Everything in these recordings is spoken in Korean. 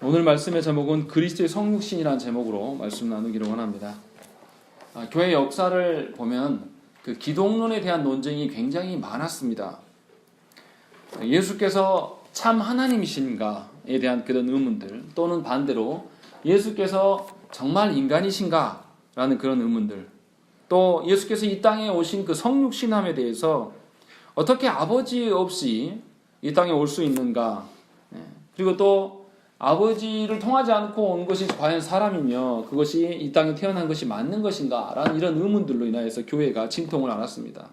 오늘 말씀의 제목은 그리스도의 성육신이라는 제목으로 말씀 나누기를 원합니다. 교회 역사를 보면 그 기독론에 대한 논쟁이 굉장히 많았습니다. 예수께서 참 하나님이신가에 대한 그런 의문들, 또는 반대로 예수께서 정말 인간이신가 라는 그런 의문들, 또 예수께서 이 땅에 오신 그 성육신함에 대해서 어떻게 아버지 없이 이 땅에 올 수 있는가, 그리고 또 아버지를 통하지 않고 온 것이 과연 사람이며 그것이 이 땅에 태어난 것이 맞는 것인가 라는 이런 의문들로 인하여서 교회가 진통을 앓았습니다.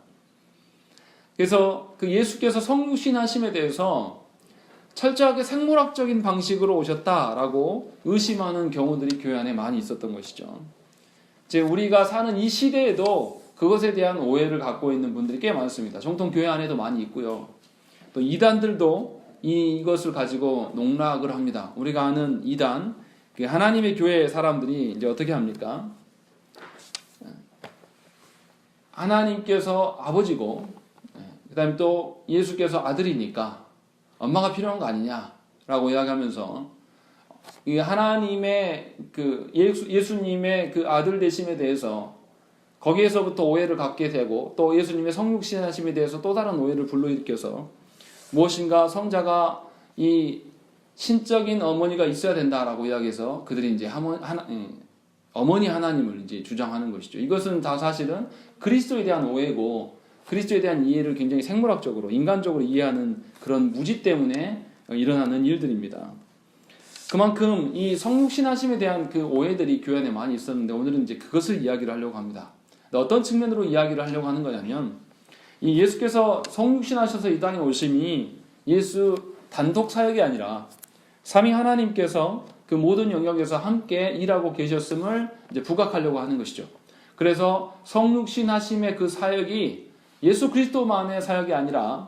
그래서 그 예수께서 성육신 하심에 대해서 철저하게 생물학적인 방식으로 오셨다라고 의심하는 경우들이 교회 안에 많이 있었던 것이죠. 이제 우리가 사는 이 시대에도 그것에 대한 오해를 갖고 있는 분들이 꽤 많습니다. 정통 교회 안에도 많이 있고요. 또 이단들도 이것을 가지고 농락을 합니다. 우리가 아는 이단, 하나님의 교회 사람들이 이제 어떻게 합니까? 하나님께서 아버지고, 그 다음에 또 예수께서 아들이니까 엄마가 필요한 거 아니냐라고 이야기하면서 이 하나님의 예수님의 그 아들 되심에 대해서 거기에서부터 오해를 갖게 되고, 또 예수님의 성육신 하심에 대해서 또 다른 오해를 불러일으켜서 무엇인가 성자가 이 신적인 어머니가 있어야 된다라고 이야기해서 그들이 이제 어머니 하나님을 이제 주장하는 것이죠. 이것은 다 사실은 그리스도에 대한 오해고, 그리스도에 대한 이해를 굉장히 생물학적으로, 인간적으로 이해하는 그런 무지 때문에 일어나는 일들입니다. 그만큼 이 성육신 하심에 대한 그 오해들이 교회 안에 많이 있었는데, 오늘은 이제 그것을 이야기를 하려고 합니다. 어떤 측면으로 이야기를 하려고 하는 거냐면, 이 예수께서 성육신 하셔서 이 땅에 오심이 예수 단독 사역이 아니라 삼위 하나님께서 그 모든 영역에서 함께 일하고 계셨음을 이제 부각하려고 하는 것이죠. 그래서 성육신 하심의 그 사역이 예수 그리스도만의 사역이 아니라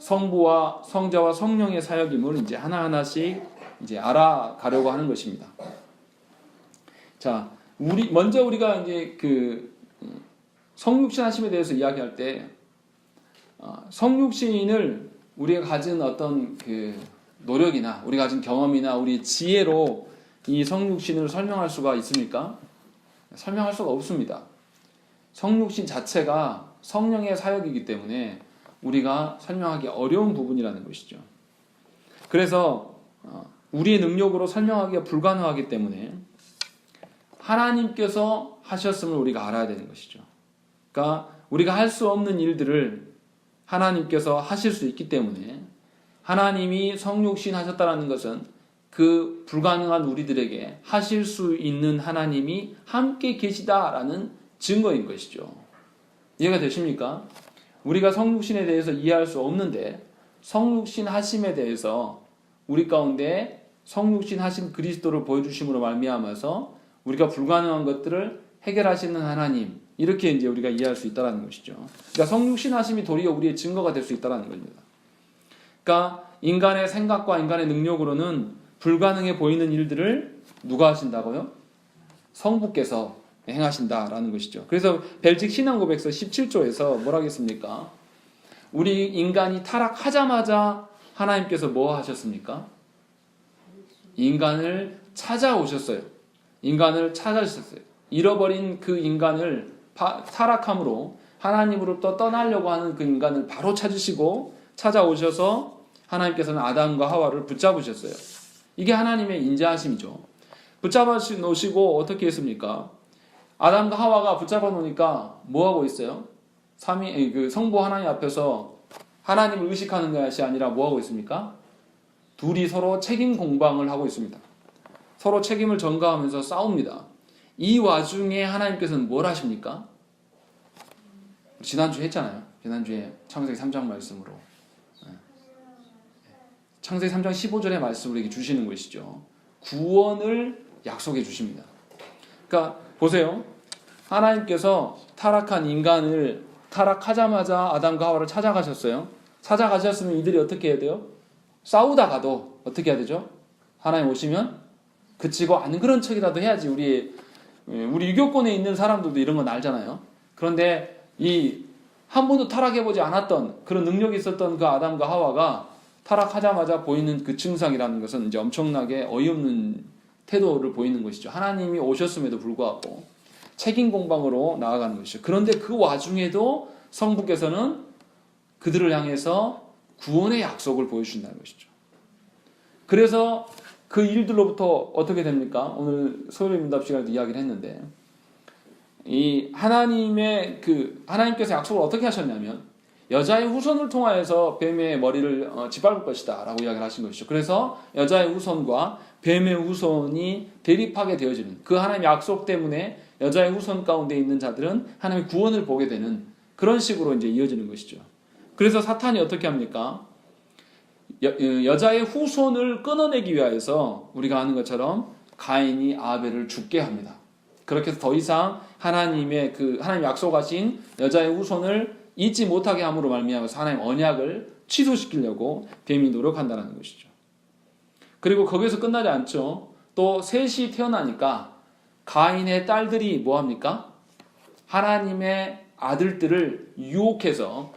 성부와 성자와 성령의 사역임을 이제 하나하나씩 이제 알아가려고 하는 것입니다. 자, 먼저 우리가 이제 그 성육신 하심에 대해서 이야기할 때, 성육신을 우리가 가진 어떤 그 노력이나 우리가 가진 경험이나 우리 지혜로 이 성육신을 설명할 수가 있습니까? 설명할 수가 없습니다. 성육신 자체가 성령의 사역이기 때문에 우리가 설명하기 어려운 부분이라는 것이죠. 그래서 우리의 능력으로 설명하기가 불가능하기 때문에 하나님께서 하셨음을 우리가 알아야 되는 것이죠. 그러니까 우리가 할 수 없는 일들을 하나님께서 하실 수 있기 때문에, 하나님이 성육신 하셨다는 것은 그 불가능한 우리들에게 하실 수 있는 하나님이 함께 계시다라는 증거인 것이죠. 이해가 되십니까? 우리가 성육신에 대해서 이해할 수 없는데 성육신 하심에 대해서 우리 가운데 성육신 하신 그리스도를 보여주심으로 말미암아서 우리가 불가능한 것들을 해결하시는 하나님, 이렇게 이제 우리가 이해할 수 있다는 것이죠. 그러니까 성육신 하심이 도리어 우리의 증거가 될 수 있다는 겁니다. 그러니까 인간의 생각과 인간의 능력으로는 불가능해 보이는 일들을 누가 하신다고요? 성부께서 행하신다라는 것이죠. 그래서 벨직 신앙고백서 17조에서 뭐라고 했습니까? 우리 인간이 타락하자마자 하나님께서 뭐 하셨습니까? 인간을 찾아오셨어요. 인간을 찾아주셨어요. 잃어버린 그 인간을 타락함으로 하나님으로부터 떠나려고 하는 그 인간을 바로 찾으시고 찾아오셔서 하나님께서는 아담과 하와를 붙잡으셨어요. 이게 하나님의 인자하심이죠. 붙잡아 놓으시고 어떻게 했습니까? 아담과 하와가 붙잡아 놓으니까 뭐 하고 있어요? 성부 하나님 앞에서 하나님을 의식하는 것이 아니라 뭐 하고 있습니까? 둘이 서로 책임 공방을 하고 있습니다. 서로 책임을 전가하면서 싸웁니다. 이 와중에 하나님께서는 뭘 하십니까? 지난주에 했잖아요. 지난주에 창세기 3장 말씀으로. 창세기 3장 15절의 말씀을 우리에게 주시는 것이죠. 구원을 약속해 주십니다. 그러니까 보세요. 하나님께서 타락한 인간을 타락하자마자 아담과 하와를 찾아가셨어요. 찾아가셨으면 이들이 어떻게 해야 돼요? 싸우다가도 어떻게 해야 되죠? 하나님 오시면 그치고 안 그런 척이라도 해야지. 우리 유교권에 있는 사람들도 이런 건 알잖아요. 그런데 이 한 번도 타락해보지 않았던 그런 능력이 있었던 그 아담과 하와가 타락하자마자 보이는 그 증상이라는 것은 이제 엄청나게 어이없는 태도를 보이는 것이죠. 하나님이 오셨음에도 불구하고 책임 공방으로 나아가는 것이죠. 그런데 그 와중에도 성부께서는 그들을 향해서 구원의 약속을 보여주신다는 것이죠. 그래서 그 일들로부터 어떻게 됩니까? 오늘 소요리 문답 시간에도 이야기를 했는데, 이 하나님께서 약속을 어떻게 하셨냐면, 여자의 후손을 통하여서 뱀의 머리를 짓밟을 것이다 라고 이야기를 하신 것이죠. 그래서 여자의 후손과 뱀의 후손이 대립하게 되어지는, 그 하나님의 약속 때문에 여자의 후손 가운데 있는 자들은 하나님의 구원을 보게 되는 그런 식으로 이제 이어지는 것이죠. 그래서 사탄이 어떻게 합니까? 여자의 후손을 끊어내기 위하여서 우리가 아는 것처럼 가인이 아벨을 죽게 합니다. 그렇게 해서 더 이상 하나님 약속하신 여자의 후손을 잊지 못하게 함으로 말미암아서 하나님 언약을 취소시키려고 뱀이 노력한다는 것이죠. 그리고 거기서 끝나지 않죠. 또 셋이 태어나니까 가인의 딸들이 뭐합니까? 하나님의 아들들을 유혹해서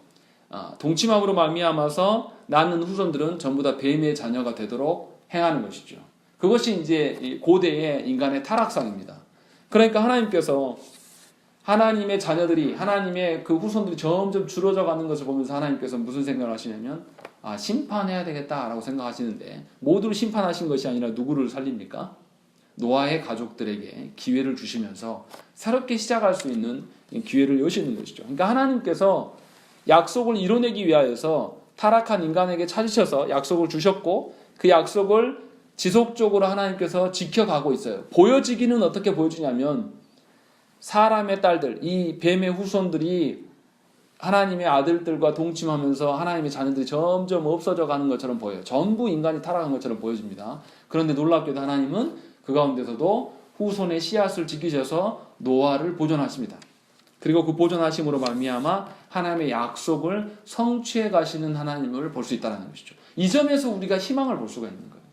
동침함으로 말미암아서 낳는 후손들은 전부 다 뱀의 자녀가 되도록 행하는 것이죠. 그것이 이제 고대의 인간의 타락상입니다. 그러니까 하나님께서 하나님의 자녀들이, 하나님의 그 후손들이 점점 줄어져 가는 것을 보면서 하나님께서 무슨 생각을 하시냐면, 심판해야 되겠다라고 생각하시는데, 모두를 심판하신 것이 아니라 누구를 살립니까? 노아의 가족들에게 기회를 주시면서 새롭게 시작할 수 있는 기회를 여시는 것이죠. 그러니까 하나님께서 약속을 이뤄내기 위하여서 타락한 인간에게 찾으셔서 약속을 주셨고, 그 약속을 지속적으로 하나님께서 지켜가고 있어요. 보여지기는 어떻게 보여주냐면, 사람의 딸들, 이 뱀의 후손들이 하나님의 아들들과 동침하면서 하나님의 자녀들이 점점 없어져 가는 것처럼 보여요. 전부 인간이 타락한 것처럼 보여집니다. 그런데 놀랍게도 하나님은 그 가운데서도 후손의 씨앗을 지키셔서 노아를 보존하십니다. 그리고 그 보존하심으로 말미암아 하나님의 약속을 성취해 가시는 하나님을 볼 수 있다는 것이죠. 이 점에서 우리가 희망을 볼 수가 있는 거예요.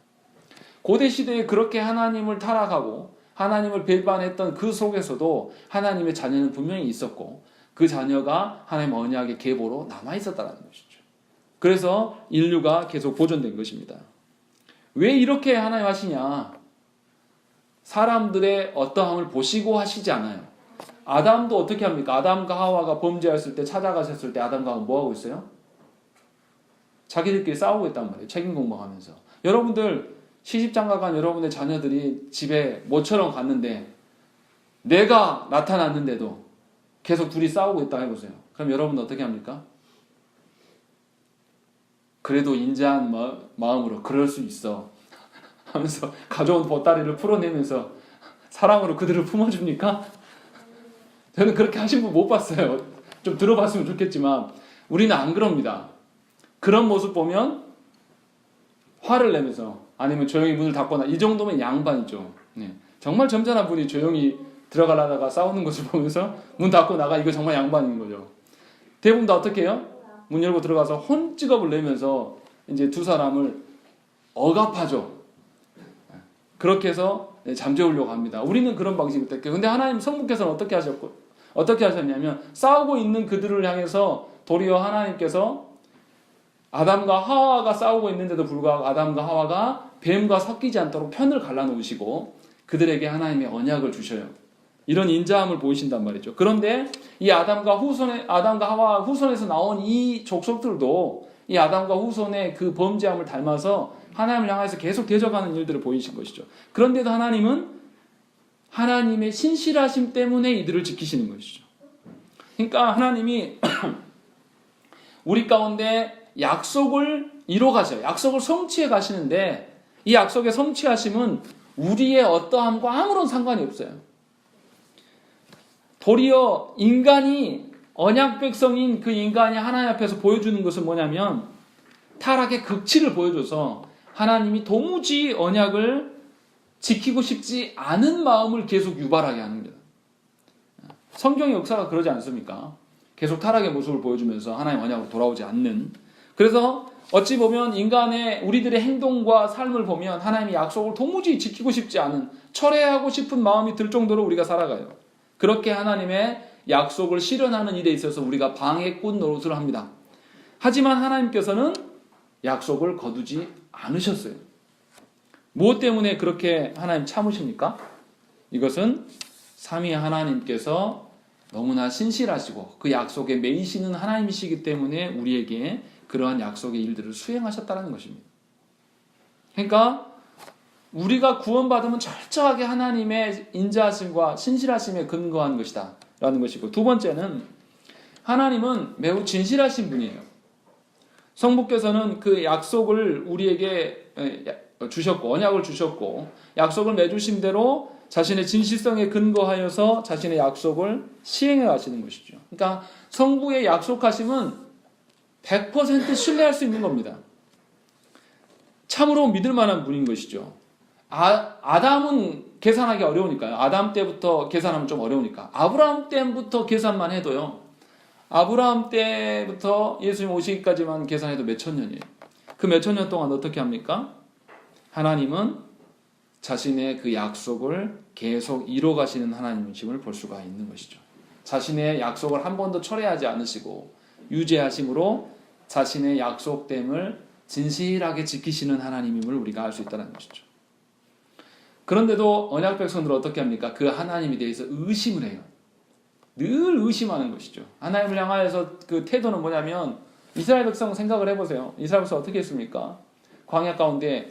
고대 시대에 그렇게 하나님을 타락하고 하나님을 배반했던 그 속에서도 하나님의 자녀는 분명히 있었고, 그 자녀가 하나님의 언약의 계보로 남아 있었다는 것이죠. 그래서 인류가 계속 보존된 것입니다. 왜 이렇게 하나님 하시냐? 사람들의 어떠함을 보시고 하시지 않아요. 아담도 어떻게 합니까? 아담과 하와가 범죄했을 때, 찾아가셨을 때 아담과 하와가 뭐하고 있어요? 자기들끼리 싸우고 있단 말이에요. 책임 공방하면서. 여러분들 시집장가간 여러분의 자녀들이 집에 모처럼 갔는데 내가 나타났는데도 계속 둘이 싸우고 있다 해보세요. 그럼 여러분은 어떻게 합니까? 그래도 인자한 마음으로 그럴 수 있어 하면서 가져온 보따리를 풀어내면서 사랑으로 그들을 품어줍니까? 저는 그렇게 하신 분 못 봤어요. 좀 들어봤으면 좋겠지만 우리는 안 그럽니다. 그런 모습 보면 화를 내면서, 아니면 조용히 문을 닫거나, 이 정도면 양반이죠. 네. 정말 점잖은 분이 조용히 들어가려다가 싸우는 것을 보면서 문 닫고 나가, 이거 정말 양반인 거죠. 대부분 다 어떻게 해요? 문 열고 들어가서 혼직업을 내면서 이제 두 사람을 억압하죠. 그렇게 해서 잠재우려고 합니다. 우리는 그런 방식을 택해요. 근데 하나님 성부께서는 어떻게 하셨냐면, 싸우고 있는 그들을 향해서 도리어 하나님께서 아담과 하와가 싸우고 있는데도 불구하고 아담과 하와가 뱀과 섞이지 않도록 편을 갈라놓으시고 그들에게 하나님의 언약을 주셔요. 이런 인자함을 보이신단 말이죠. 그런데 이 아담과 하와 후손에서 나온 이 족속들도 이 아담과 후손의 그 범죄함을 닮아서 하나님을 향해서 계속 되져가는 일들을 보이신 것이죠. 그런데도 하나님은 하나님의 신실하심 때문에 이들을 지키시는 것이죠. 그러니까 하나님이 우리 가운데 약속을 이뤄가셔요. 약속을 성취해 가시는데, 이 약속의 성취하심은 우리의 어떠함과 아무런 상관이 없어요. 도리어 인간이, 언약 백성인 그 인간이 하나님 앞에서 보여주는 것은 뭐냐면, 타락의 극치를 보여줘서 하나님이 도무지 언약을 지키고 싶지 않은 마음을 계속 유발하게 하는 겁니다. 성경의 역사가 그러지 않습니까? 계속 타락의 모습을 보여주면서 하나님 언약으로 돌아오지 않는. 그래서 어찌 보면 우리들의 행동과 삶을 보면 하나님의 약속을 도무지 지키고 싶지 않은, 철회하고 싶은 마음이 들 정도로 우리가 살아가요. 그렇게 하나님의 약속을 실현하는 일에 있어서 우리가 방해꾼 노릇을 합니다. 하지만 하나님께서는 약속을 거두지 않으셨어요. 무엇 때문에 그렇게 하나님 참으십니까? 이것은 삼위 하나님께서 너무나 신실하시고 그 약속에 매이시는 하나님이시기 때문에 우리에게 그러한 약속의 일들을 수행하셨다는 것입니다. 그러니까 우리가 구원받으면 철저하게 하나님의 인자하심과 신실하심에 근거한 것이다 라는 것이고, 두 번째는 하나님은 매우 진실하신 분이에요. 성부께서는 그 약속을 우리에게 주셨고, 언약을 주셨고, 약속을 맺으신 대로 자신의 진실성에 근거하여서 자신의 약속을 시행해 가시는 것이죠. 그러니까 성부의 약속하심은 100% 신뢰할 수 있는 겁니다. 참으로 믿을 만한 분인 것이죠. 아담은 계산하기 어려우니까요. 아담 때부터 계산하면 좀 어려우니까. 아브라함 때부터 계산만 해도요. 아브라함 때부터 예수님 오시기까지만 계산해도 몇천 년이에요. 그 몇천 년 동안 어떻게 합니까? 하나님은 자신의 그 약속을 계속 이뤄가시는 하나님이심을 볼 수가 있는 것이죠. 자신의 약속을 한 번도 철회하지 않으시고 유죄하심으로 자신의 약속됨을 진실하게 지키시는 하나님임을 우리가 알 수 있다는 것이죠. 그런데도 언약 백성들은 어떻게 합니까? 그 하나님에 대해서 의심을 해요. 늘 의심하는 것이죠. 하나님을 향하여서 그 태도는 뭐냐면, 이스라엘 백성 생각을 해보세요. 이스라엘 백성 어떻게 했습니까? 광야 가운데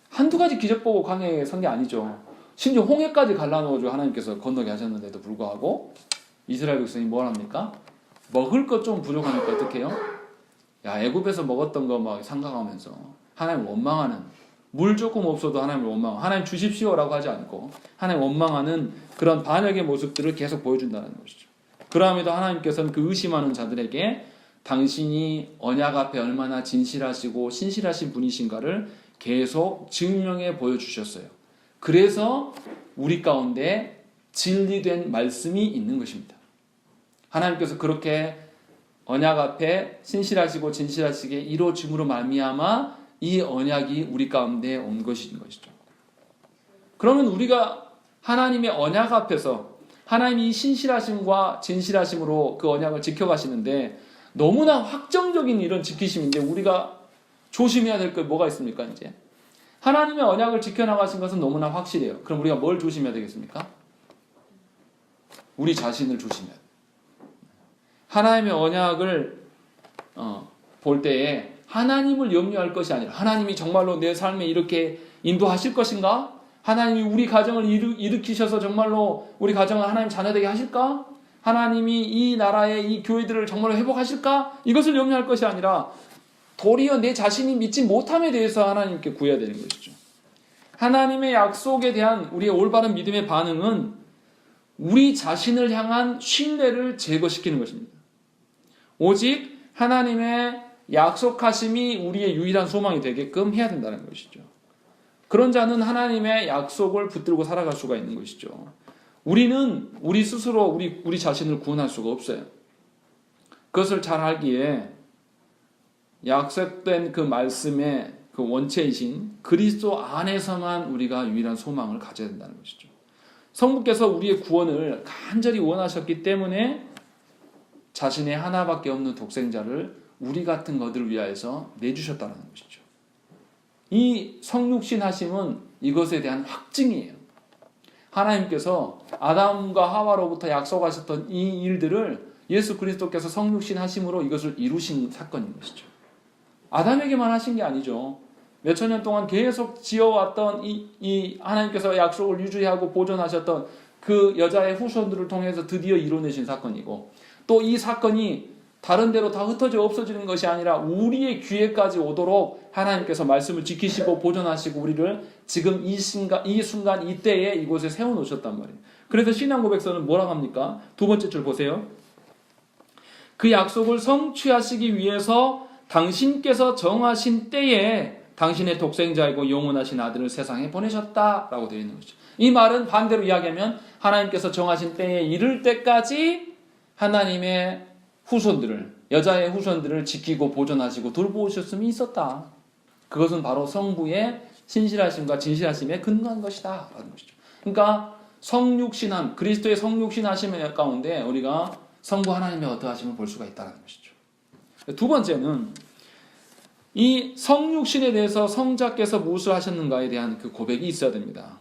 한두 가지 기적 보고 광야에 선 게 아니죠. 심지어 홍해까지 갈라놓아주고 하나님께서 건너게 하셨는데도 불구하고 이스라엘 백성이 뭘 합니까? 먹을 것 좀 부족하니까 어떻게 해요? 야, 애굽에서 먹었던 거 막 생각하면서 하나님을 원망하는, 물 조금 없어도 하나님을 원망하고, 하나님 주십시오라고 하지 않고 하나님 원망하는 그런 반역의 모습들을 계속 보여준다는 것이죠. 그럼에도 하나님께서는 그 의심하는 자들에게 당신이 언약 앞에 얼마나 진실하시고 신실하신 분이신가를 계속 증명해 보여주셨어요. 그래서 우리 가운데 진리된 말씀이 있는 것입니다. 하나님께서 그렇게 언약 앞에 신실하시고 진실하시게 이루어짐으로 말미암아 이 언약이 우리 가운데 온 것인 것이죠. 그러면 우리가 하나님의 언약 앞에서 하나님이 신실하심과 진실하심으로 그 언약을 지켜가시는데, 너무나 확정적인 이런 지키심인데 우리가 조심해야 될 게 뭐가 있습니까? 이제 하나님의 언약을 지켜나가신 것은 너무나 확실해요. 그럼 우리가 뭘 조심해야 되겠습니까? 우리 자신을 조심해야 돼요. 하나님의 언약을 볼 때에 하나님을 염려할 것이 아니라, 하나님이 정말로 내 삶에 이렇게 인도하실 것인가? 하나님이 우리 가정을 일으키셔서 정말로 우리 가정을 하나님 자녀되게 하실까? 하나님이 이 나라의 이 교회들을 정말로 회복하실까? 이것을 염려할 것이 아니라 도리어 내 자신이 믿지 못함에 대해서 하나님께 구해야 되는 것이죠. 하나님의 약속에 대한 우리의 올바른 믿음의 반응은 우리 자신을 향한 신뢰를 제거시키는 것입니다. 오직 하나님의 약속하심이 우리의 유일한 소망이 되게끔 해야 된다는 것이죠. 그런 자는 하나님의 약속을 붙들고 살아갈 수가 있는 것이죠. 우리는 우리 스스로 우리 자신을 구원할 수가 없어요. 그것을 잘 알기에 약속된 그 말씀의 그 원체이신 그리스도 안에서만 우리가 유일한 소망을 가져야 된다는 것이죠. 성부께서 우리의 구원을 간절히 원하셨기 때문에 자신의 하나밖에 없는 독생자를 우리 같은 것들을 위하여서 내주셨다는 것이죠. 이 성육신 하심은 이것에 대한 확증이에요. 하나님께서 아담과 하와로부터 약속하셨던 이 일들을 예수 그리스도께서 성육신 하심으로 이것을 이루신 사건인 것이죠. 아담에게만 하신 게 아니죠. 몇천 년 동안 계속 지어왔던 이 하나님께서 약속을 유지하고 보존하셨던 그 여자의 후손들을 통해서 드디어 이뤄내신 사건이고, 또 이 사건이 다른 데로 다 흩어져 없어지는 것이 아니라 우리의 귀에까지 오도록 하나님께서 말씀을 지키시고 보존하시고 우리를 지금 이 순간 이때에 이곳에 세워놓으셨단 말이에요. 그래서 신앙 고백서는 뭐라고 합니까? 두 번째 줄 보세요. 그 약속을 성취하시기 위해서 당신께서 정하신 때에 당신의 독생자이고 영원하신 아들을 세상에 보내셨다라고 되어 있는 것이죠. 이 말은 반대로 이야기하면 하나님께서 정하신 때에 이를 때까지 하나님의 후손들을, 여자의 후손들을 지키고 보존하시고 돌보셨음이 있었다. 그것은 바로 성부의 신실하심과 진실하심에 근거한 것이다 라는 것이죠. 그러니까 성육신함, 그리스도의 성육신하심 가운데 우리가 성부 하나님의 어떠하심을 볼 수가 있다는 것이죠. 두 번째는 이 성육신에 대해서 성자께서 무엇을 하셨는가에 대한 그 고백이 있어야 됩니다.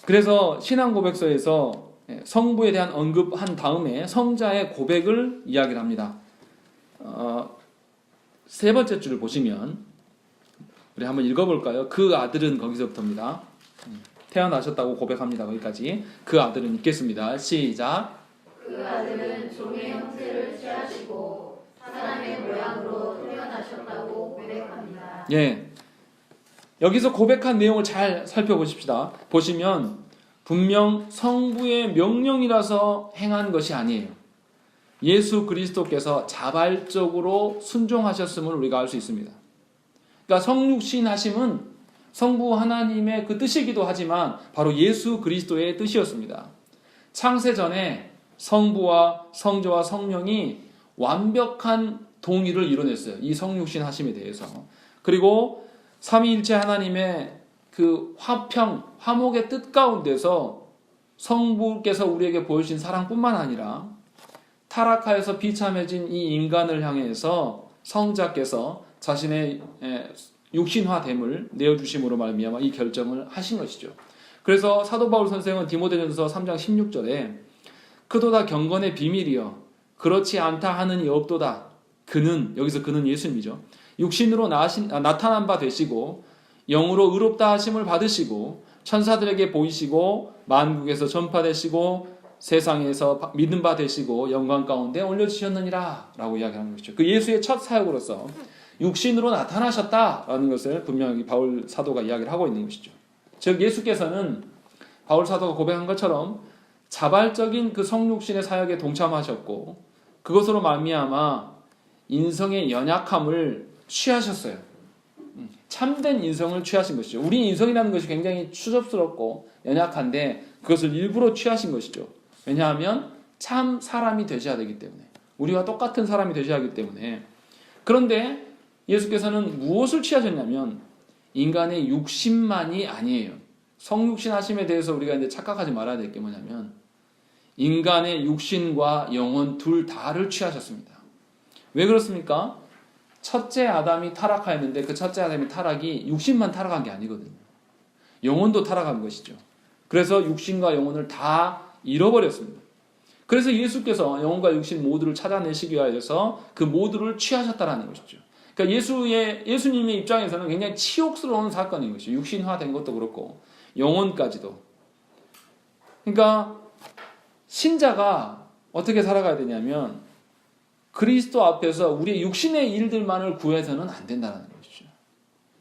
그래서 신앙 고백서에서 성부에 대한 언급한 다음에 성자의 고백을 이야기를 합니다. 세 번째 줄을 보시면 우리 한번 읽어볼까요? 그 아들은 거기서부터입니다. 태어나셨다고 고백합니다. 거기까지. 그 아들은 읽겠습니다. 시작. 그 아들은 종의 형체를 취하시고 사람의 모양으로 태어나셨다고 고백합니다. 예. 여기서 고백한 내용을 잘 살펴보십시다. 보시면 분명 성부의 명령이라서 행한 것이 아니에요. 예수 그리스도께서 자발적으로 순종하셨음을 우리가 알 수 있습니다. 그러니까 성육신 하심은 성부 하나님의 그 뜻이기도 하지만 바로 예수 그리스도의 뜻이었습니다. 창세 전에 성부와 성자와 성령이 완벽한 동의를 이뤄냈어요. 이 성육신 하심에 대해서. 그리고 삼위일체 하나님의 그 화목의 뜻 가운데서 성부께서 우리에게 보여주신 사랑뿐만 아니라 타락하여서 비참해진 이 인간을 향해서 성자께서 자신의 육신화됨을 내어주심으로 말미암아 이 결정을 하신 것이죠. 그래서 사도 바울 선생은 디모데전서 3장 16절에 그도다 경건의 비밀이여 그렇지 않다 하느니 없도다. 그는, 여기서 그는 예수님이죠. 육신으로 나타난 바 되시고 영으로 의롭다 하심을 받으시고 천사들에게 보이시고 만국에서 전파되시고 세상에서 믿는 바 되시고 영광 가운데 올려주셨느니라 라고 이야기하는 것이죠. 그 예수의 첫 사역으로서 육신으로 나타나셨다라는 것을 분명히 바울 사도가 이야기를 하고 있는 것이죠. 즉 예수께서는 바울 사도가 고백한 것처럼 자발적인 그 성육신의 사역에 동참하셨고 그것으로 말미암아 인성의 연약함을 취하셨어요. 참된 인성을 취하신 것이죠. 우리 인성이라는 것이 굉장히 추접스럽고 연약한데 그것을 일부러 취하신 것이죠. 왜냐하면 참 사람이 되셔야 되기 때문에 우리와 똑같은 사람이 되셔야 하기 때문에. 그런데 예수께서는 무엇을 취하셨냐면 인간의 육신만이 아니에요. 성육신 하심에 대해서 우리가 이제 착각하지 말아야 될 게 뭐냐면 인간의 육신과 영혼 둘 다를 취하셨습니다. 왜 그렇습니까? 첫째 아담이 타락하였는데 그 첫째 아담의 타락이 육신만 타락한 게 아니거든요. 영혼도 타락한 것이죠. 그래서 육신과 영혼을 다 잃어버렸습니다. 그래서 예수께서 영혼과 육신 모두를 찾아내시기 위하여서 그 모두를 취하셨다는 것이죠. 그러니까 예수님의 입장에서는 굉장히 치욕스러운 사건인 것이죠. 육신화된 것도 그렇고 영혼까지도. 그러니까 신자가 어떻게 살아가야 되냐면 그리스도 앞에서 우리의 육신의 일들만을 구해서는 안 된다는 것이죠.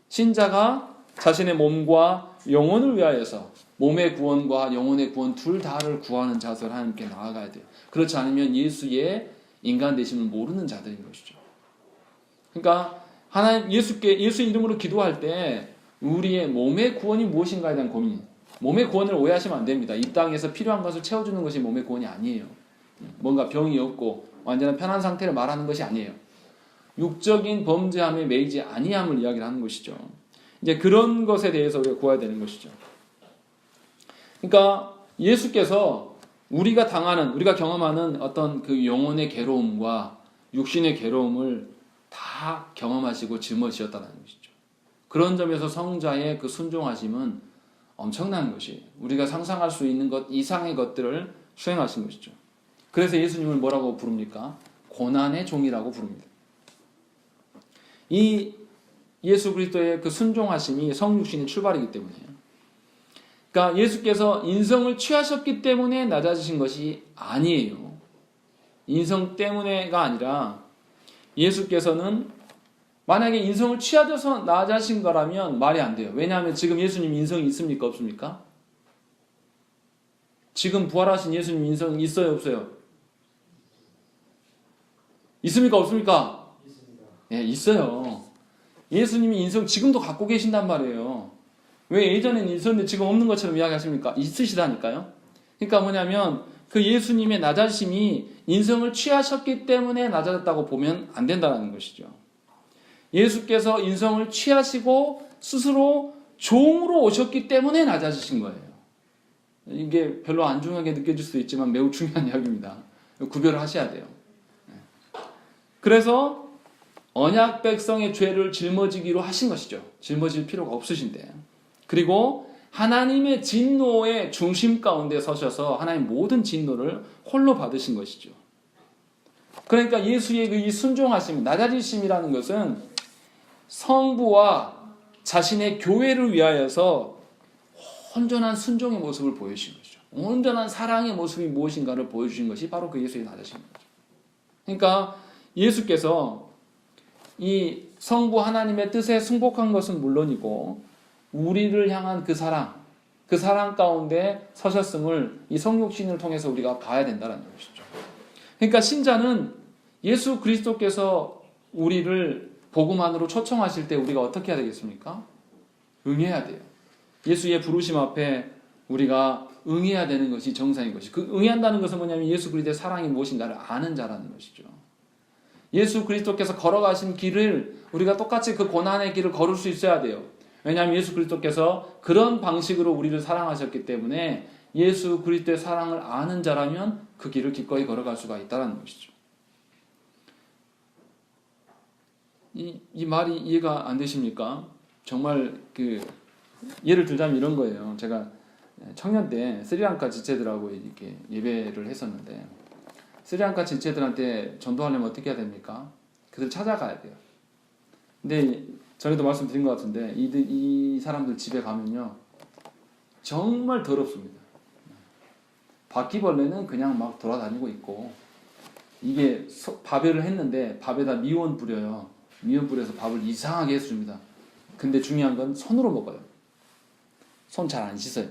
신자가 자신의 몸과 영혼을 위하여서 몸의 구원과 영혼의 구원 둘 다를 구하는 자세로 하나님께 나아가야 돼요. 그렇지 않으면 예수의 인간 되심을 모르는 자들인 것이죠. 그러니까 하나님 예수 이름으로 기도할 때 우리의 몸의 구원이 무엇인가에 대한 고민. 몸의 구원을 오해하시면 안 됩니다. 이 땅에서 필요한 것을 채워주는 것이 몸의 구원이 아니에요. 뭔가 병이 없고 완전한 편한 상태를 말하는 것이 아니에요. 육적인 범죄함에 매이지 아니함을 이야기를 하는 것이죠. 이제 그런 것에 대해서 우리가 구해야 되는 것이죠. 그러니까 예수께서 우리가 경험하는 어떤 그 영혼의 괴로움과 육신의 괴로움을 다 경험하시고 짊어지셨다는 것이죠. 그런 점에서 성자의 그 순종하심은 엄청난 것이 우리가 상상할 수 있는 것 이상의 것들을 수행하신 것이죠. 그래서 예수님을 뭐라고 부릅니까? 고난의 종이라고 부릅니다. 이 예수 그리스도의 그 순종하심이 성육신의 출발이기 때문에 그러니까 예수께서 인성을 취하셨기 때문에 낮아지신 것이 아니에요. 인성 때문에가 아니라 예수께서는 만약에 인성을 취하셔서 낮아진 거라면 말이 안 돼요. 왜냐하면 지금 예수님 인성이 있습니까? 없습니까? 지금 부활하신 예수님 인성 있어요? 없어요? 있습니까? 없습니까? 있습니다. 예, 있어요. 예수님이 인성 지금도 갖고 계신단 말이에요. 왜 예전에는 있었는데 지금 없는 것처럼 이야기하십니까? 있으시다니까요. 그러니까 뭐냐면 그 예수님의 낮아짐이 인성을 취하셨기 때문에 낮아졌다고 보면 안 된다는 것이죠. 예수께서 인성을 취하시고 스스로 종으로 오셨기 때문에 낮아지신 거예요. 이게 별로 안 중요하게 느껴질 수도 있지만 매우 중요한 이야기입니다. 구별을 하셔야 돼요. 그래서 언약 백성의 죄를 짊어지기로 하신 것이죠. 짊어질 필요가 없으신데. 그리고 하나님의 진노의 중심 가운데 서셔서 하나님 모든 진노를 홀로 받으신 것이죠. 그러니까 예수의 이 순종하심, 낮아지심이라는 것은 성부와 자신의 교회를 위하여서 온전한 순종의 모습을 보여주신 것이죠. 온전한 사랑의 모습이 무엇인가를 보여주신 것이 바로 그 예수의 낮아심인 거죠. 그러니까 예수께서 이 성부 하나님의 뜻에 승복한 것은 물론이고 우리를 향한 그 사랑 가운데 서셨음을 이 성육신을 통해서 우리가 봐야 된다는 것이죠. 그러니까 신자는 예수 그리스도께서 우리를 복음 안으로 초청하실 때 우리가 어떻게 해야 되겠습니까? 응해야 돼요. 예수의 부르심 앞에 우리가 응해야 되는 것이 정상인 것이. 그 응해한다는 것은 뭐냐면 예수 그리스도의 사랑이 무엇인가를 아는 자라는 것이죠. 예수 그리스도께서 걸어가신 길을 우리가 똑같이 그 고난의 길을 걸을 수 있어야 돼요. 왜냐하면 예수 그리스도께서 그런 방식으로 우리를 사랑하셨기 때문에 예수 그리스도의 사랑을 아는 자라면 그 길을 기꺼이 걸어갈 수가 있다는 것이죠. 이 말이 이해가 안 되십니까? 정말 예를 들자면 이런 거예요. 제가 청년 때 스리랑카 지체들하고 이렇게 예배를 했었는데 스리랑카 지체들한테 전도하려면 어떻게 해야 됩니까? 그들 찾아가야 돼요. 근데 전에도 말씀드린 것 같은데 이 사람들 집에 가면요 정말 더럽습니다. 바퀴벌레는 그냥 막 돌아다니고 있고 이게 밥을 했는데 밥에다 미원 뿌려요. 미원 뿌려서 밥을 이상하게 해줍니다. 근데 중요한 건 손으로 먹어요. 손 잘 안 씻어요.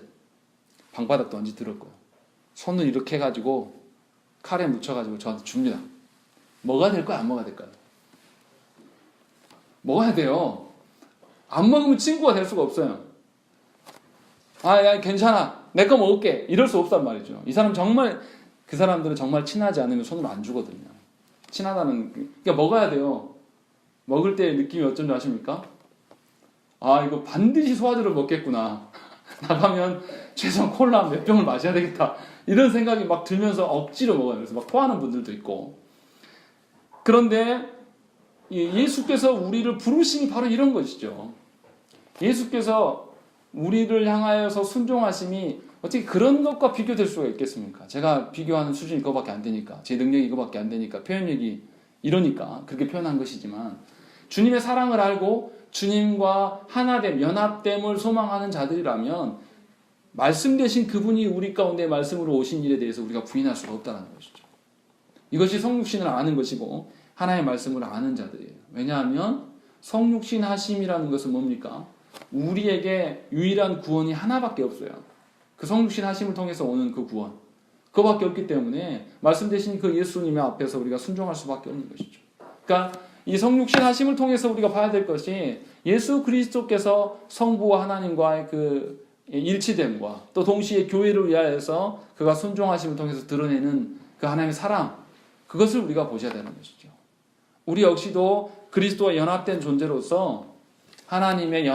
방바닥도 언제 들었고요. 손을 이렇게 해가지고 칼에 묻혀가지고 저한테 줍니다. 먹어야 될까요? 안 먹어야 될까요? 먹어야 돼요. 안 먹으면 친구가 될 수가 없어요. 야, 괜찮아. 내 거 먹을게. 이럴 수 없단 말이죠. 그 사람들은 정말 친하지 않으면 손으로 안 주거든요. 그러니까 먹어야 돼요. 먹을 때 느낌이 어쩐 줄 아십니까? 이거 반드시 소화제를 먹겠구나. 나가면 최소한 콜라 몇 병을 마셔야 되겠다. 이런 생각이 막 들면서 억지로 먹어요. 그래서 막 토하는 분들도 있고. 그런데 예수께서 우리를 부르심이 바로 이런 것이죠. 예수께서 우리를 향하여서 순종하심이 어떻게 그런 것과 비교될 수가 있겠습니까? 제가 비교하는 수준이 그거밖에 안 되니까, 제 능력이 이거밖에 안 되니까, 표현력이 이러니까 그렇게 표현한 것이지만 주님의 사랑을 알고 주님과 하나됨, 연합됨을 소망하는 자들이라면 말씀 대신 그분이 우리 가운데 말씀으로 오신 일에 대해서 우리가 부인할 수가 없다는 것이죠. 이것이 성육신을 아는 것이고 하나의 말씀을 아는 자들이에요. 왜냐하면 성육신 하심이라는 것은 뭡니까? 우리에게 유일한 구원이 하나밖에 없어요. 그 성육신 하심을 통해서 오는 그 구원. 그거밖에 없기 때문에 말씀 대신 그 예수님의 앞에서 우리가 순종할 수밖에 없는 것이죠. 그러니까 이 성육신 하심을 통해서 우리가 봐야 될 것이 예수 그리스도께서 성부와 하나님과의 그 일치됨과 또 동시에 교회를 위하여서 그가 순종하심을 통해서 드러내는 그 하나님의 사랑, 그것을 우리가 보셔야 되는 것이죠. 우리 역시도 그리스도와 연합된 존재로서 하나님의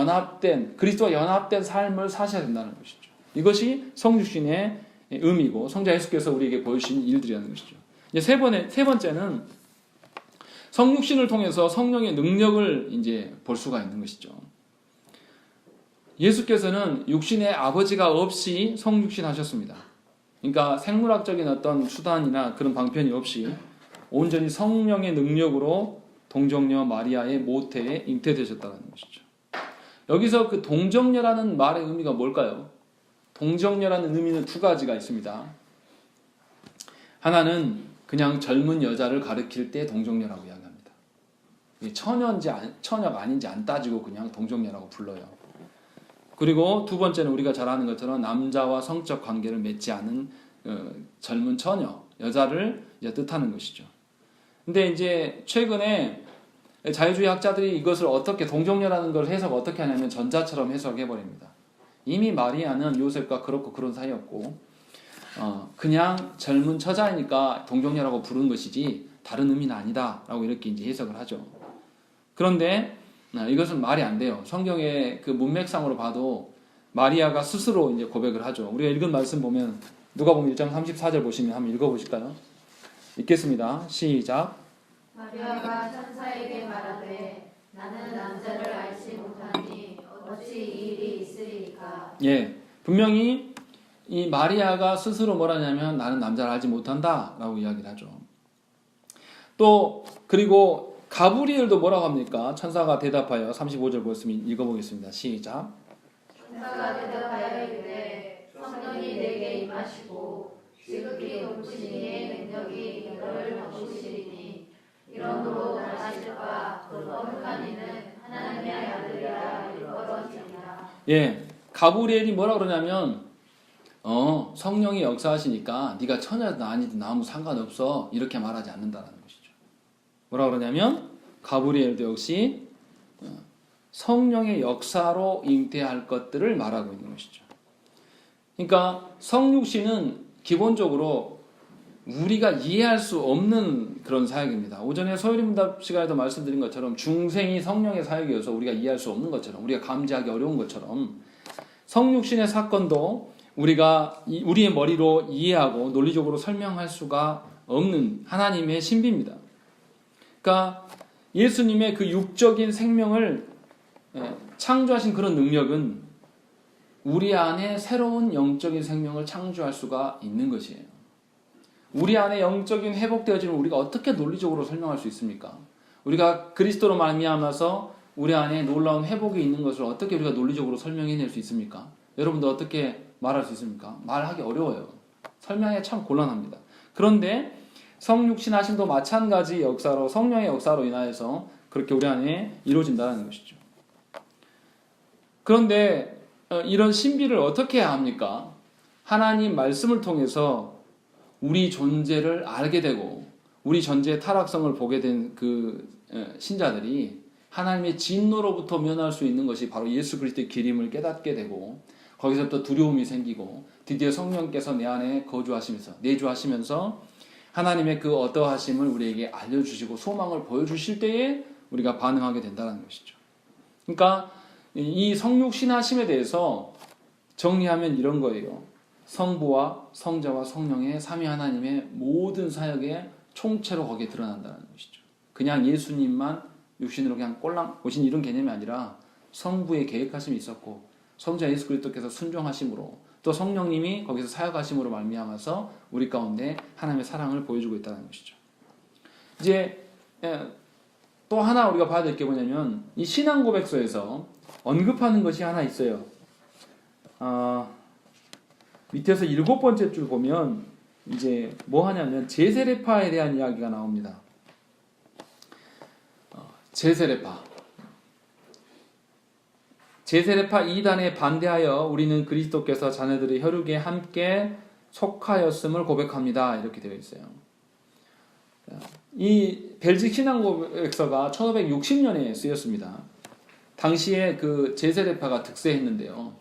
그리스도와 연합된 삶을 사셔야 된다는 것이죠. 이것이 성육신의 의미고 성자 예수께서 우리에게 보여주신 일들이라는 것이죠. 이제 세 번째는 성육신을 통해서 성령의 능력을 이제 볼 수가 있는 것이죠. 예수께서는 육신의 아버지가 없이 성육신 하셨습니다. 그러니까 생물학적인 어떤 수단이나 그런 방편이 없이 온전히 성령의 능력으로 동정녀 마리아의 모태에 잉태되셨다는 것이죠. 여기서 그 동정녀라는 말의 의미가 뭘까요? 동정녀라는 의미는 두 가지가 있습니다. 하나는 그냥 젊은 여자를 가리킬 때 동정녀라고 이야기합니다. 처녀가 아닌지 안 따지고 그냥 동정녀라고 불러요. 그리고 두 번째는 우리가 잘 아는 것처럼 남자와 성적 관계를 맺지 않은 젊은 처녀, 여자를 이제 뜻하는 것이죠. 근데 이제 최근에 자유주의 학자들이 이것을 어떻게 동정녀라는 걸 어떻게 하냐면 전자처럼 해석해버립니다. 이미 마리아는 요셉과 그렇고 그런 사이였고 그냥 젊은 처자이니까 동정녀라고 부르는 것이지 다른 의미는 아니다라고 이렇게 이제 해석을 하죠. 그런데 이것은 말이 안 돼요. 성경의 그 문맥상으로 봐도 마리아가 스스로 이제 고백을 하죠. 우리가 읽은 말씀 보면 누가복음 1장 34절 보시면 한번 읽어보실까요? 읽겠습니다. 시작. 마리아가 천사에게 말하되 나는 남자를 알지 못하니 어찌 이 일이 있으리이까. 예, 분명히 이 마리아가 스스로 뭐라냐면 나는 남자를 알지 못한다 라고 이야기를 하죠. 또 그리고 가브리엘도 뭐라고 합니까? 천사가 대답하여 35절 말씀 읽어보겠습니다. 시작. 천사가 대답하여 이르되 성령이 내게 임하시고 지극히 높으신 이의 능력이 너를 덮으시리니 이러므로 나실 바 거룩한 이는 하나님의 아들이라 일컬어지리라. 예, 가브리엘이 뭐라 그러냐면 성령이 역사하시니까 네가 처녀든 아니든 아무 상관없어 이렇게 말하지 않는다라는 것이죠. 뭐라 그러냐면 가브리엘도 역시 성령의 역사로 잉태할 것들을 말하고 있는 것이죠. 그러니까 성육신은 기본적으로 우리가 이해할 수 없는 그런 사역입니다. 오전에 소요리문답 시간에도 말씀드린 것처럼 중생이 성령의 사역이어서 우리가 이해할 수 없는 것처럼, 우리가 감지하기 어려운 것처럼 성육신의 사건도 우리가 우리의 머리로 이해하고 논리적으로 설명할 수가 없는 하나님의 신비입니다. 그러니까 예수님의 그 육적인 생명을 창조하신 그런 능력은 우리 안에 새로운 영적인 생명을 창조할 수가 있는 것이에요. 우리 안에 영적인 회복되어지는 우리가 어떻게 논리적으로 설명할 수 있습니까? 우리가 그리스도로 말미암아서 우리 안에 놀라운 회복이 있는 것을 어떻게 우리가 논리적으로 설명해낼 수 있습니까? 여러분도 어떻게 말할 수 있습니까? 말하기 어려워요. 설명이 참 곤란합니다. 그런데 성육신 하심도 마찬가지 역사로, 성령의 역사로 인하여서 그렇게 우리 안에 이루어진다는 것이죠. 그런데 이런 신비를 어떻게 해야 합니까? 하나님 말씀을 통해서 우리 존재를 알게 되고 우리 존재의 타락성을 보게 된 그 신자들이 하나님의 진노로부터 면할 수 있는 것이 바로 예수 그리스도의 기림을 깨닫게 되고 거기서부터 두려움이 생기고 드디어 성령께서 내 안에 거주하시면서 내주하시면서 하나님의 그 어떠하심을 우리에게 알려주시고 소망을 보여주실 때에 우리가 반응하게 된다는 것이죠. 그러니까 이 성육신하심에 대해서 정리하면 이런 거예요. 성부와 성자와 성령의 삼위 하나님의 모든 사역의 총체로 거기에 드러난다는 것이죠. 그냥 예수님만 육신으로 그냥 꼴랑 오신 이런 개념이 아니라 성부의 계획하심이 있었고 성자 예수 그리스도께서 순종하심으로 또 성령님이 거기서 사역하심으로 말미암아서 우리 가운데 하나님의 사랑을 보여주고 있다는 것이죠. 이제 또 하나 우리가 봐야 될 게 뭐냐면 이 신앙 고백서에서 언급하는 것이 하나 있어요. 밑에서 7번째 줄 보면 이제 뭐 하냐면 제세례파에 대한 이야기가 나옵니다. 제세례파 이단에 반대하여 우리는 그리스도께서 자녀들의 혈육에 함께 속하였음을 고백합니다. 이렇게 되어 있어요. 이 벨직 신앙고백서가 1560년에 쓰였습니다. 당시에 그 제세례파가 득세했는데요.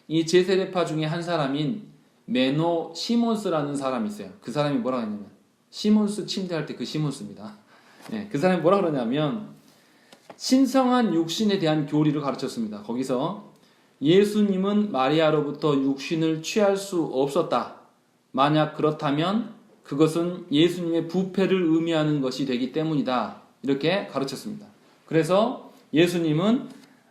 이 제세례파 중에 한 사람인 메노 시몬스라는 사람이 있어요. 그 사람이 뭐라 했냐면 시몬스 침대할 때 그 시몬스입니다. 그 사람이 뭐라 그러냐면 신성한 육신에 대한 교리를 가르쳤습니다. 거기서 예수님은 마리아로부터 육신을 취할 수 없었다. 만약 그렇다면 그것은 예수님의 부패를 의미하는 것이 되기 때문이다. 이렇게 가르쳤습니다. 그래서 예수님은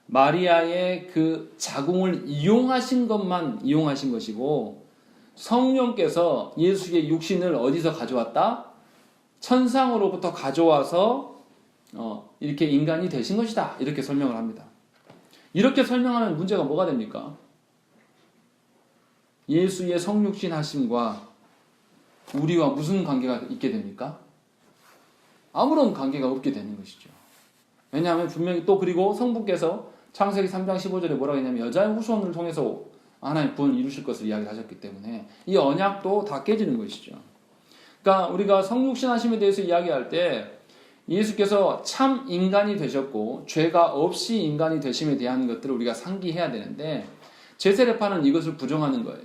마리아의 그 자궁을 이용하신 것만 이용하신 것이고 성령께서 예수의 육신을 어디서 가져왔다? 천상으로부터 가져와서 이렇게 인간이 되신 것이다. 이렇게 설명을 합니다. 이렇게 설명하면 문제가 뭐가 됩니까? 예수의 성육신 하심과 우리와 무슨 관계가 있게 됩니까? 아무런 관계가 없게 되는 것이죠. 왜냐하면 분명히 또 그리고 성부께서 창세기 3장 15절에 뭐라고 했냐면 여자의 후손을 통해서 하나님 구원을 이루실 것을 이야기하셨기 때문에 이 언약도 다 깨지는 것이죠. 그러니까 우리가 성육신 하심에 대해서 이야기할 때 예수께서 참 인간이 되셨고 죄가 없이 인간이 되심에 대한 것들을 우리가 상기해야 되는데 제세례파는 이것을 부정하는 거예요.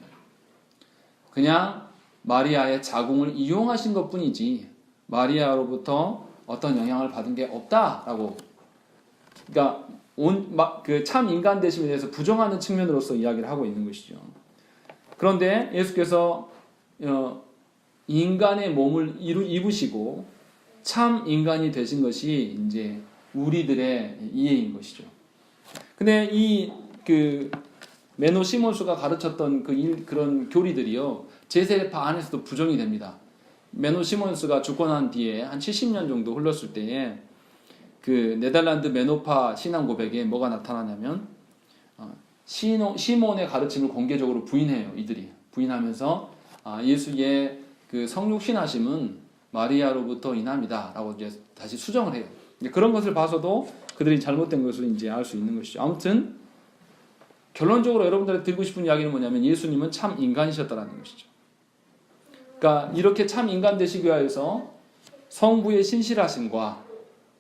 그냥 마리아의 자궁을 이용하신 것뿐이지 마리아로부터 어떤 영향을 받은 게 없다라고, 그러니까 그 참 인간 되심에 대해서 부정하는 측면으로서 이야기를 하고 있는 것이죠. 그런데 예수께서 인간의 몸을 입으시고 참 인간이 되신 것이 이제 우리들의 이해인 것이죠. 근데 메노 시몬스가 가르쳤던 그런 교리들이요, 제세파 안에서도 부정이 됩니다. 메노 시몬스가 죽고 난 뒤에 한 70년 정도 흘렀을 때에 그 네덜란드 메노파 신앙 고백에 뭐가 나타나냐면, 시몬의 가르침을 공개적으로 부인해요. 이들이 부인하면서 예수의 그 성육신하심은 마리아로부터 인함이다 라고 이제 다시 수정을 해요. 그런 것을 봐서도 그들이 잘못된 것을 이제 알 수 있는 것이죠. 아무튼 결론적으로 여러분들이 드리고 싶은 이야기는 뭐냐면, 예수님은 참 인간이셨다라는 것이죠. 그러니까 이렇게 참 인간 되시기 위하여서 성부의 신실하심과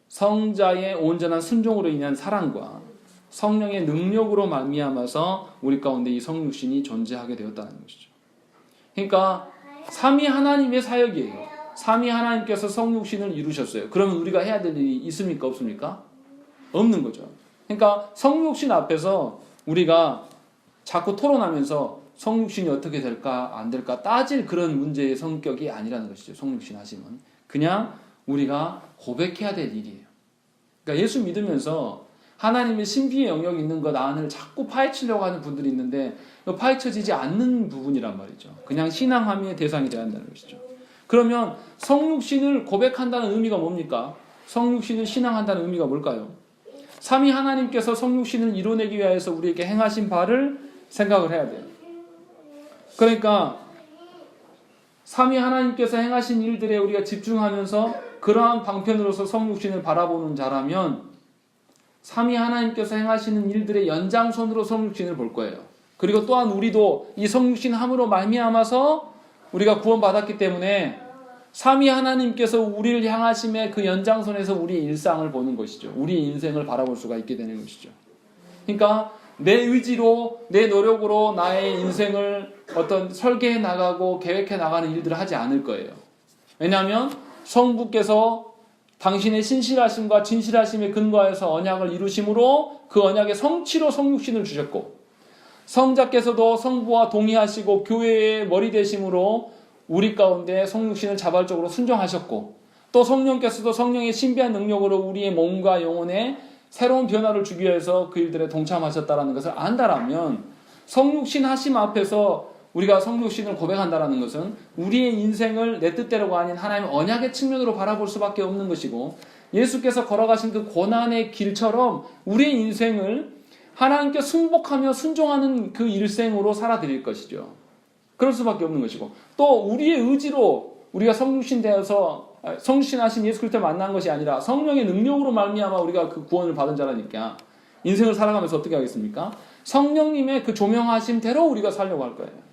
성자의 온전한 순종으로 인한 사랑과 성령의 능력으로 말미암아서 우리 가운데 이 성육신이 존재하게 되었다는 것이죠. 그러니까 삼위 하나님의 사역이에요. 삼위 하나님께서 성육신을 이루셨어요. 그러면 우리가 해야 될 일이 있습니까? 없습니까? 없는 거죠. 그러니까 성육신 앞에서 우리가 자꾸 토론하면서 성육신이 어떻게 될까 안 될까 따질 그런 문제의 성격이 아니라는 것이죠. 성육신 하심은 그냥 우리가 고백해야 될 일이에요. 그러니까 예수 믿으면서 하나님의 신비의 영역이 있는 것 안을 자꾸 파헤치려고 하는 분들이 있는데, 파헤쳐지지 않는 부분이란 말이죠. 그냥 신앙함의 대상이 되어야 한다는 것이죠. 그러면 성육신을 고백한다는 의미가 뭡니까? 성육신을 신앙한다는 의미가 뭘까요? 삼위 하나님께서 성육신을 이뤄내기 위해서 우리에게 행하신 바를 생각을 해야 돼요. 그러니까 삼위 하나님께서 행하신 일들에 우리가 집중하면서 그러한 방편으로서 성육신을 바라보는 자라면, 삼위 하나님께서 행하시는 일들의 연장선으로 성육신을 볼 거예요. 그리고 또한 우리도 이 성육신 함으로 말미암아서 우리가 구원받았기 때문에 삼위 하나님께서 우리를 향하심의 그 연장선에서 우리의 일상을 보는 것이죠. 우리의 인생을 바라볼 수가 있게 되는 것이죠. 그러니까 내 의지로, 내 노력으로 나의 인생을 어떤 설계해 나가고 계획해 나가는 일들을 하지 않을 거예요. 왜냐하면 성부께서 당신의 신실하심과 진실하심에 근거해서 언약을 이루심으로 그 언약의 성취로 성육신을 주셨고, 성자께서도 성부와 동의하시고 교회의 머리 되심으로 우리 가운데 성육신을 자발적으로 순종하셨고, 또 성령께서도 성령의 신비한 능력으로 우리의 몸과 영혼에 새로운 변화를 주기 위해서 그 일들에 동참하셨다는 것을 안다라면, 성육신 하심 앞에서 우리가 성육신을 고백한다는 것은 우리의 인생을 내 뜻대로가 아닌 하나님의 언약의 측면으로 바라볼 수밖에 없는 것이고, 예수께서 걸어가신 그 고난의 길처럼 우리의 인생을 하나님께 순복하며 순종하는 그 일생으로 살아드릴 것이죠. 그럴 수밖에 없는 것이고, 또 우리의 의지로 우리가 성육신 되어서 성육신하신 예수 그리스도를 만난 것이 아니라 성령의 능력으로 말미암아 우리가 그 구원을 받은 자라니까 인생을 살아가면서 어떻게 하겠습니까? 성령님의 그 조명하심대로 우리가 살려고 할 거예요.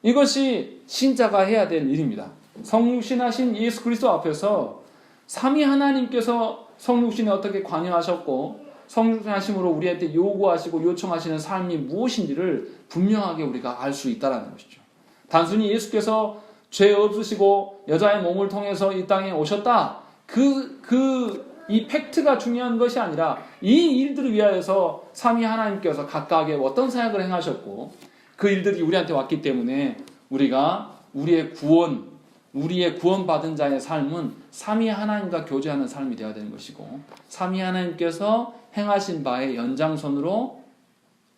이것이 신자가 해야 될 일입니다. 성육신하신 예수 그리스도 앞에서 삼위 하나님께서 성육신에 어떻게 관여하셨고 성육신하심으로 우리한테 요구하시고 요청하시는 삶이 무엇인지를 분명하게 우리가 알 수 있다는 것이죠. 단순히 예수께서 죄 없으시고 여자의 몸을 통해서 이 땅에 오셨다, 이 팩트가 중요한 것이 아니라 이 일들을 위하여서 삼위 하나님께서 각각의 어떤 사역을 행하셨고 그 일들이 우리한테 왔기 때문에 우리가 우리의 구원받은 자의 삶은 삼위 하나님과 교제하는 삶이 되어야 되는 것이고, 삼위 하나님께서 행하신 바의 연장선으로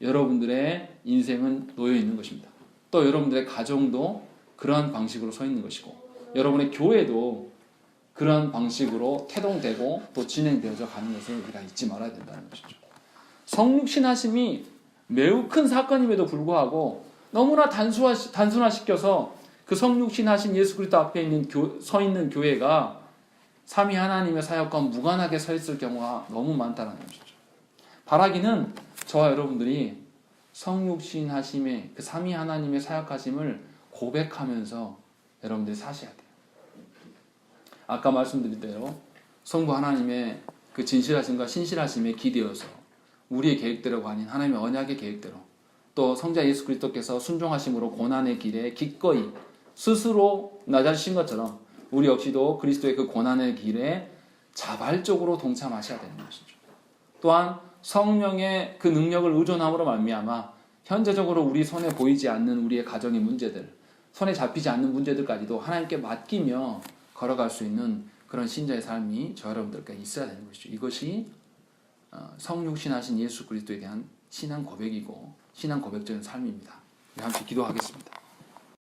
여러분들의 인생은 놓여 있는 것입니다. 또 여러분들의 가정도 그러한 방식으로 서 있는 것이고, 여러분의 교회도 그러한 방식으로 태동되고 또 진행되어져 가는 것을 우리가 잊지 말아야 된다는 것이죠. 성육신하심이 매우 큰 사건임에도 불구하고 너무나 단순화시켜서 그 성육신하신 예수 그리스도 앞에 서 있는 교회가 삼위 하나님의 사역과 무관하게 서 있을 경우가 너무 많다는 것이죠. 바라기는 저와 여러분들이 성육신하심의 그 삼위 하나님의 사역하심을 고백하면서 여러분들이 사셔야 돼요. 아까 말씀드린 대로 성부 하나님의 그 진실하심과 신실하심에 기대어서 우리의 계획대로가 아닌 하나님의 언약의 계획대로, 또 성자 예수 그리스도께서 순종하심으로 고난의 길에 기꺼이 스스로 나자신 것처럼 우리 역시도 그리스도의 그 고난의 길에 자발적으로 동참하셔야 되는 것이죠. 또한 성령의 그 능력을 의존함으로 말미암아 현재적으로 우리 손에 보이지 않는 우리의 가정의 문제들, 손에 잡히지 않는 문제들까지도 하나님께 맡기며 걸어갈 수 있는 그런 신자의 삶이 저 여러분들께 있어야 되는 것이죠. 이것이 성육신하신 예수 그리스도에 대한 신앙 고백이고 신앙 고백적인 삶입니다. 함께 기도하겠습니다.